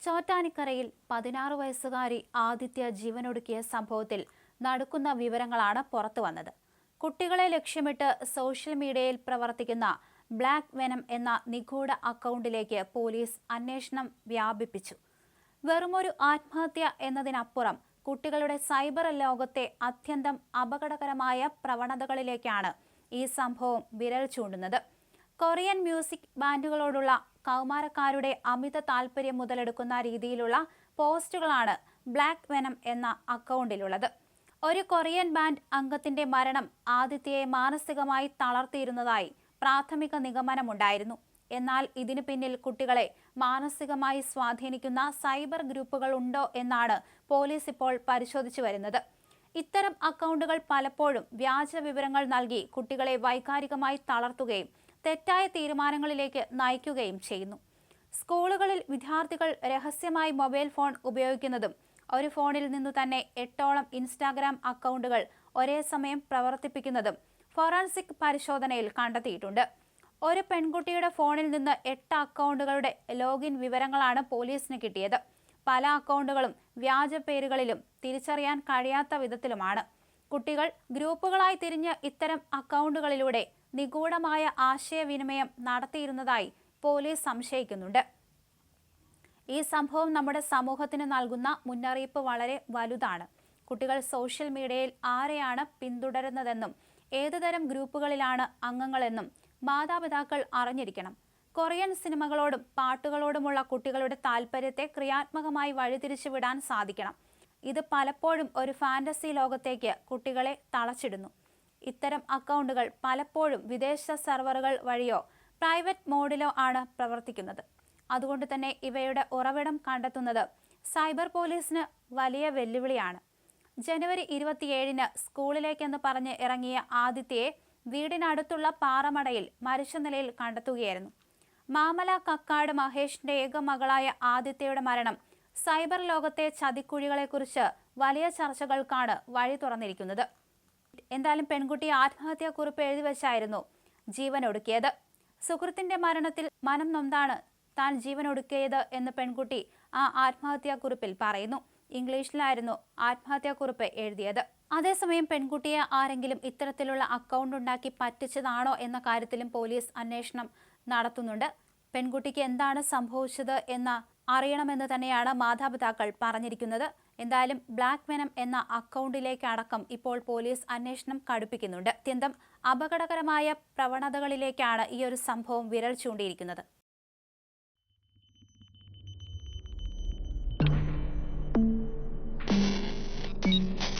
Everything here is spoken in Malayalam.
ചോറ്റാനിക്കരയിൽ 16 വയസ്സുകാരി ആദിത്യ ജീവനൊടുക്കിയ സംഭവത്തിൽ നടുക്കുന്ന വിവരങ്ങളാണ് പുറത്തുവന്നത്. കുട്ടികളെ ലക്ഷ്യമിട്ട് സോഷ്യൽ മീഡിയയിൽ പ്രവർത്തിക്കുന്ന ബ്ലാക്ക് വെനം എന്ന നിഗൂഢ അക്കൗണ്ടിലേക്ക് പോലീസ് അന്വേഷണം വ്യാപിപ്പിച്ചു. വെറുമൊരു ആത്മഹത്യ എന്നതിനപ്പുറം കുട്ടികളുടെ സൈബർ ലോകത്തെ അത്യന്തം അപകടകരമായ പ്രവണതകളിലേക്കാണ് ഈ സംഭവം വിരൽ ചൂണ്ടുന്നത്. കൊറിയൻ മ്യൂസിക് ബാൻഡുകളോടുള്ള കൗമാരക്കാരുടെ അമിത താൽപര്യം മുതലെടുക്കുന്ന രീതിയിലുള്ള പോസ്റ്റുകളാണ് ബ്ലാക്ക് വെനം എന്ന അക്കൗണ്ടിലുള്ളത്. ഒരു കൊറിയൻ ബാൻഡ് അംഗത്തിന്റെ മരണം ആദിത്യയെ മാനസികമായി തളർത്തിയിരുന്നതായി പ്രാഥമിക നിഗമനമുണ്ടായിരുന്നു. എന്നാൽ ഇതിനു പിന്നിൽ കുട്ടികളെ മാനസികമായി സ്വാധീനിക്കുന്ന സൈബർ ഗ്രൂപ്പുകൾ ഉണ്ടോ എന്നാണ് പോലീസ് ഇപ്പോൾ പരിശോധിച്ചു വരുന്നത്. ഇത്തരം അക്കൗണ്ടുകൾ പലപ്പോഴും വ്യാജ വിവരങ്ങൾ നൽകി കുട്ടികളെ വൈകാരികമായി തളർത്തുകയും തെറ്റായ തീരുമാനങ്ങളിലേക്ക് നയിക്കുകയും ചെയ്യുന്നു. സ്കൂളുകളിൽ വിദ്യാർത്ഥികൾ രഹസ്യമായി മൊബൈൽ ഫോൺ ഉപയോഗിക്കുന്നതും ഒരു ഫോണിൽ നിന്നു തന്നെ 8ഓളം ഇൻസ്റ്റാഗ്രാം അക്കൗണ്ടുകൾ ഒരേ സമയം പ്രവർത്തിപ്പിക്കുന്നതും ഫോറൻസിക് പരിശോധനയിൽ കണ്ടെത്തിയിട്ടുണ്ട്. ഒരു പെൺകുട്ടിയുടെ ഫോണിൽ നിന്ന് 8 അക്കൗണ്ടുകളുടെ ലോഗിൻ വിവരങ്ങളാണ് പോലീസിന് കിട്ടിയത്. പല അക്കൗണ്ടുകളും വ്യാജ പേരുകളിലും തിരിച്ചറിയാൻ കഴിയാത്ത വിധത്തിലുമാണ്. കുട്ടികൾ ഗ്രൂപ്പുകളായി തിരിഞ്ഞ് ഇത്തരം അക്കൗണ്ടുകളിലൂടെ നിഗൂഢമായ ആശയവിനിമയം നടത്തിയിരുന്നതായി പോലീസ് സംശയിക്കുന്നുണ്ട്. ഈ സംഭവം നമ്മുടെ സമൂഹത്തിന് നൽകുന്ന മുന്നറിയിപ്പ് വളരെ വലുതാണ്. കുട്ടികൾ സോഷ്യൽ മീഡിയയിൽ ആരെയാണ് പിന്തുടരുന്നതെന്നും ഏതുതരം ഗ്രൂപ്പുകളിലാണ് അംഗങ്ങളെന്നും മാതാപിതാക്കൾ അറിഞ്ഞിരിക്കണം. കൊറിയൻ സിനിമകളോടും പാട്ടുകളോടുമുള്ള കുട്ടികളുടെ താല്പര്യത്തെ ക്രിയാത്മകമായി വഴിതിരിച്ചു വിടാൻ സാധിക്കണം. ഇത് പലപ്പോഴും ഒരു ഫാന്റസി ലോകത്തേക്ക് കുട്ടികളെ തളച്ചിടുന്നു. ഇത്തരം അക്കൗണ്ടുകൾ പലപ്പോഴും വിദേശ സെർവറുകൾ വഴിയോ പ്രൈവറ്റ് മോഡിലോ ആണ് പ്രവർത്തിക്കുന്നത്. അതുകൊണ്ട് തന്നെ ഇവയുടെ ഉറവിടം കണ്ടെത്തുന്നത് സൈബർ പോലീസിന് വലിയ വെല്ലുവിളിയാണ്. ജനുവരി 27-ന് സ്കൂളിലേക്കെന്ന് പറഞ്ഞ് ഇറങ്ങിയ ആദിത്യയെ വീടിനടുത്തുള്ള പാറമടയിൽ മരിച്ച നിലയിൽ കണ്ടെത്തുകയായിരുന്നു. മാമല കക്കാട് മഹേഷിന്റെ ഏക മകളായ ആദിത്യയുടെ മരണം സൈബർ ലോകത്തെ ചതിക്കുഴികളെക്കുറിച്ച് വലിയ ചർച്ചകൾക്കാണ് വഴി തുറന്നിരിക്കുന്നത്. എന്തായാലും പെൺകുട്ടി ആത്മഹത്യാക്കുറിപ്പ് എഴുതി വെച്ചായിരുന്നു ജീവനൊടുക്കിയത്. സുഹൃത്തിന്റെ മരണത്തിൽ മനം നൊന്താണ് താൻ ജീവനൊടുക്കിയത് എന്ന് പെൺകുട്ടി ആ ആത്മഹത്യാക്കുറിപ്പിൽ പറയുന്നു. ഇംഗ്ലീഷിലായിരുന്നു ആത്മഹത്യാക്കുറിപ്പ് എഴുതിയത്. അതേസമയം പെൺകുട്ടിയെ ആരെങ്കിലും ഇത്തരത്തിലുള്ള അക്കൗണ്ട് ഉണ്ടാക്കി പറ്റിച്ചതാണോ എന്ന കാര്യത്തിലും പോലീസ് അന്വേഷണം നടത്തുന്നുണ്ട്. പെൺകുട്ടിക്ക് എന്താണ് സംഭവിച്ചത് എന്ന് അറിയണമെന്ന് തന്നെയാണ് മാതാപിതാക്കൾ പറഞ്ഞിരിക്കുന്നത്. എന്തായാലും ബ്ലാക്ക് വെനം എന്ന അക്കൗണ്ടിലേക്കടക്കം ഇപ്പോൾ പോലീസ് അന്വേഷണം കടുപ്പിക്കുന്നുണ്ട്. അത്യന്തം അപകടകരമായ പ്രവണതകളിലേക്കാണ് ഈ ഒരു സംഭവം വിരൽ ചൂണ്ടിയിരിക്കുന്നത്.